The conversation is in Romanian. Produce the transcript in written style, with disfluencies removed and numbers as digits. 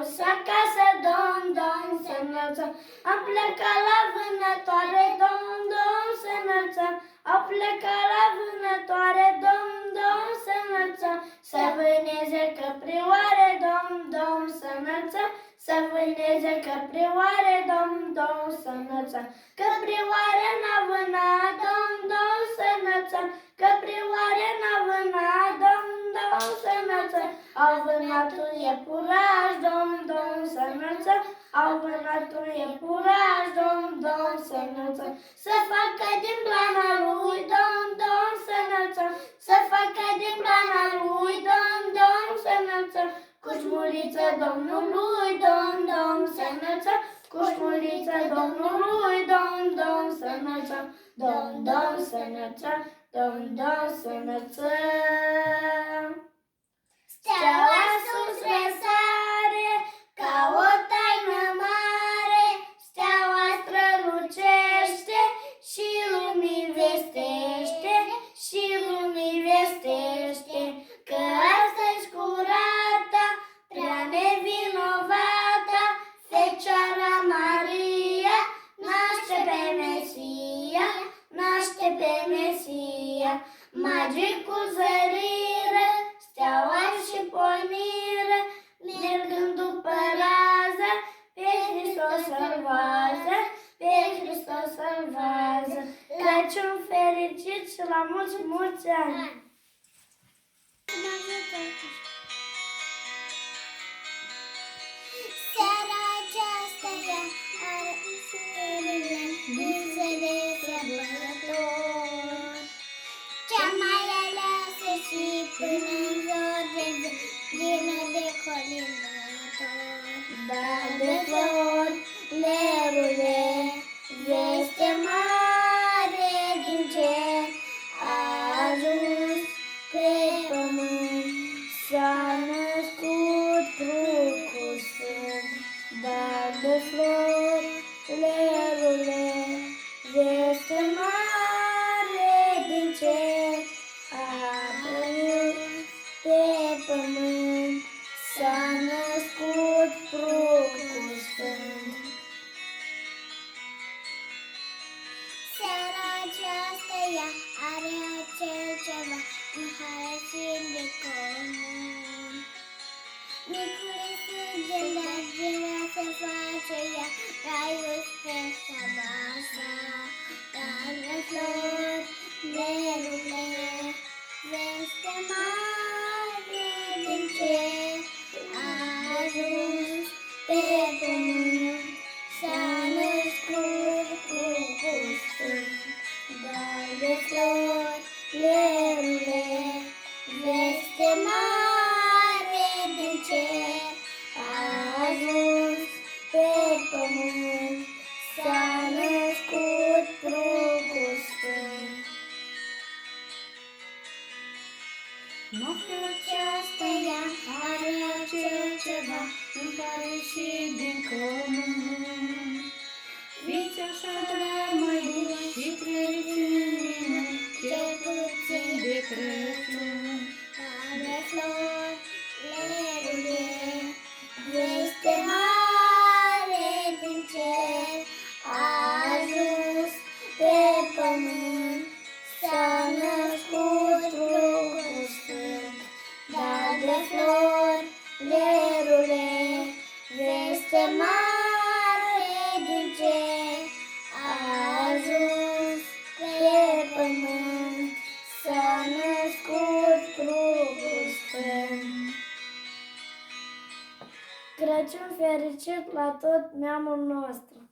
dus acasă, Dom, Dom se înălță. Am plecat la vânătoare, Dom, Dom se înălță. Au plecat la vânătoare, Dom, Dom se înălță. Să vâneze căprioare, Dom, Dom se înălță. Să vâneze căprioare, Dom, Dom se înălță. Căprioare n-a vânat, Dom, Dom se înălță. Căprioare n-a vânat, Dom, Dom se înălță. Au vânat un iepuraș, Dom, Dom se înălță. Au vânat un iepuraș, Dom, Dom se înălță. Să facă din blana lui, Dom, Dom se înălță. Să facă din blana lui, Dom, Dom se înălță. Cu șmuliță Domnului, Dom, Dom se înălță. Cu șmuliță Domnului, Dom, Dom se înălță. Dom, Dom se înălță. Dom, Dom se înălță. Steaua sus răsare ca o taină mare, steaua strălucește și lumii vestește, și lumii vestește, că astăzi curata, prea nevinovata, Fecioara Maria naște pe Mesia, naște pe Mesia. Magicul zăriră, steaua și porniră, mergând după rază, pe Hristos să-L vază, pe Hristos să-L vază. Crăciun fericit și la mulți, mulți ani! Seara aceasta ea are surile buze de sărbători, cea mai aleasă și până în zor de zi, plină de colindători. Dar de flori, lerule, veste mare din cer, a ajuns pe pământ, s-a născut Pruncul Sfânt. Dar de flori, lerule, veste mare din cer, a ajuns pe pământ, s-a născut Pruncul Sfânt. Seara aceasta ea are acel ceva în har și de comun. Micul sânge, dar vrea să face ea raiul spre sabasa. Dar de flori, lerule, veste mare din cer, a ajuns pe pământ, s-a născut Pruncul Sfânt. Dar de flori, lerule, veste mare din cer, a ajuns pe pământ, s-a născut Pruncul Sfânt. Noaptea aceasta ea are acel ceva în care și din comun. Fiți așadar mai buni și trăiți în mine, cel puțin de Crăciun. Dar de flori, lerule, veste mare din cer, a ajuns Pe pământ s-a născut Pruncul Sfânt. Dar de flori, lerule, veste mare din cer, a ajuns pe pământ, s-a născut Pruncul Sfânt. Crăciun fericit la tot neamul nostru!